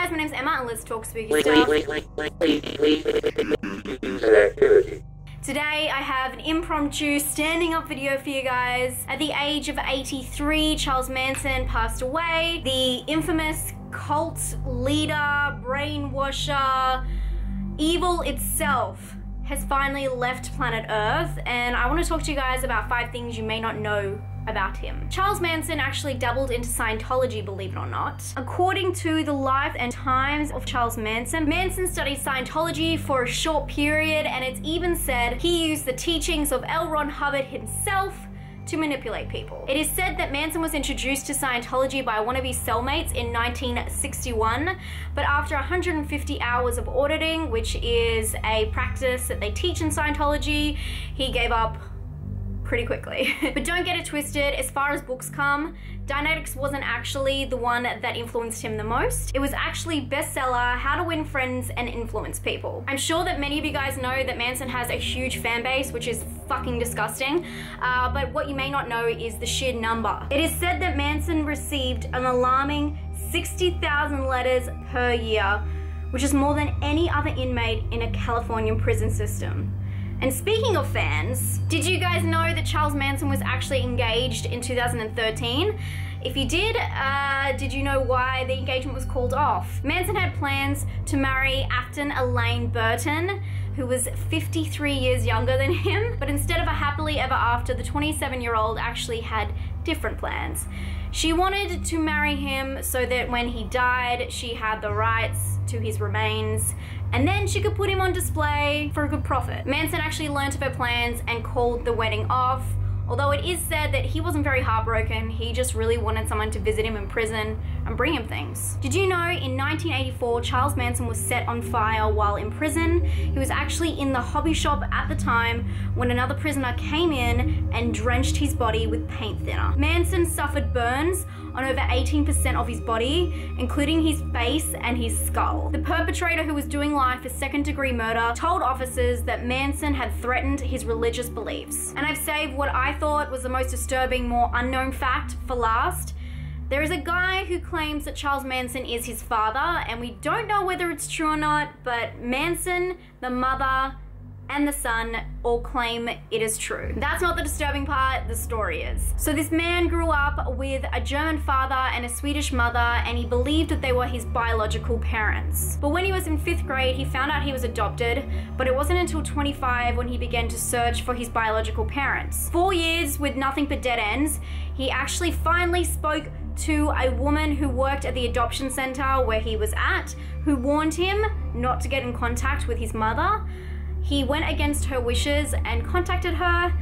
guys, my name's Emma and let's talk spooky stuff. Today I have an impromptu standing up video for you guys. At the age of 83, Charles Manson passed away. The infamous cult leader, brainwasher, evil itself has finally left planet Earth, and I want to talk to you guys about 5 things you may not know about him. Charles Manson actually dabbled into Scientology, believe it or not. According to the life and times of Charles Manson, Manson studied Scientology for a short period, and it's even said he used the teachings of L. Ron Hubbard himself to manipulate people. It is said that Manson was introduced to Scientology by one of his cellmates in 1961, but after 150 hours of auditing, which is a practice that they teach in Scientology, he gave up pretty quickly. But don't get it twisted, as far as books come, Dianetics wasn't actually the one that influenced him the most. It was actually bestseller, How to Win Friends and Influence People. I'm sure that many of you guys know that Manson has a huge fan base, which is fucking disgusting, but what you may not know is the sheer number. It is said that Manson received an alarming 60,000 letters per year, which is more than any other inmate in a Californian prison system. And speaking of fans, did you guys know that Charles Manson was actually engaged in 2013? If you did you know why the engagement was called off? Manson had plans to marry Afton Elaine Burton, who was 53 years younger than him, but instead of a happily ever after, the 27-year-old actually had different plans. She wanted to marry him so that when he died, she had the rights to his remains, and then she could put him on display for a good profit. Manson actually learned of her plans and called the wedding off, although it is said that he wasn't very heartbroken. He just really wanted someone to visit him in prison and bring him things. Did you know in 1984, Charles Manson was set on fire while in prison? He was actually in the hobby shop at the time when another prisoner came in and drenched his body with paint thinner. Manson suffered burns on over 18% of his body, including his face and his skull. The perpetrator, who was doing life for second-degree murder, told officers that Manson had threatened his religious beliefs. And I've saved what I thought was the most disturbing, more unknown fact for last. There is a guy who claims that Charles Manson is his father, and we don't know whether it's true or not, but Manson, the mother, and the son all claim it is true. That's not the disturbing part, the story is. So this man grew up with a German father and a Swedish mother, and he believed that they were his biological parents. But when he was in 5th grade, he found out he was adopted, but it wasn't until 25 when he began to search for his biological parents. 4 years with nothing but dead ends, he actually finally spoke to a woman who worked at the adoption center where he was at, who warned him not to get in contact with his mother. He went against her wishes and contacted her.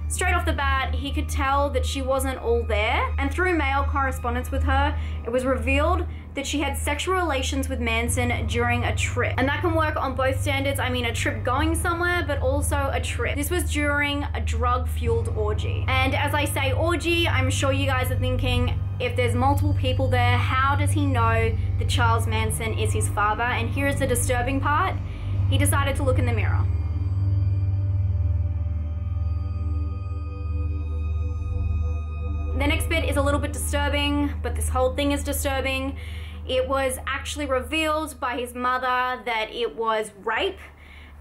Straight off the bat, he could tell that she wasn't all there, and through mail correspondence with her, it was revealed that she had sexual relations with Manson during a trip. And that can work on both standards. I mean, a trip going somewhere, but also a trip. This was during a drug-fueled orgy. And as I say orgy, I'm sure you guys are thinking, if there's multiple people there, how does he know that Charles Manson is his father? And here's the disturbing part. He decided to look in the mirror. The next bit is a little bit disturbing, but this whole thing is disturbing. It was actually revealed by his mother that it was rape,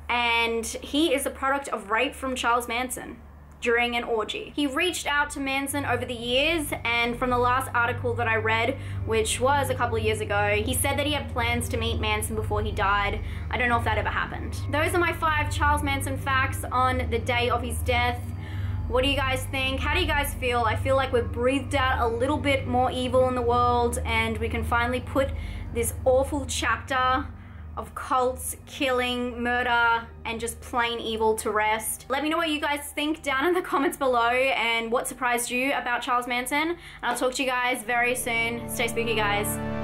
and he is a product of rape from Charles Manson during an orgy. He reached out to Manson over the years, and from the last article that I read, which was a couple of years ago, he said that he had plans to meet Manson before he died. I don't know if that ever happened. Those are my 5 Charles Manson facts on the day of his death. What do you guys think? How do you guys feel? I feel like we've breathed out a little bit more evil in the world, and we can finally put this awful chapter of cults, killing, murder, and just plain evil to rest. Let me know what you guys think down in the comments below and what surprised you about Charles Manson. And I'll talk to you guys very soon. Stay spooky, guys.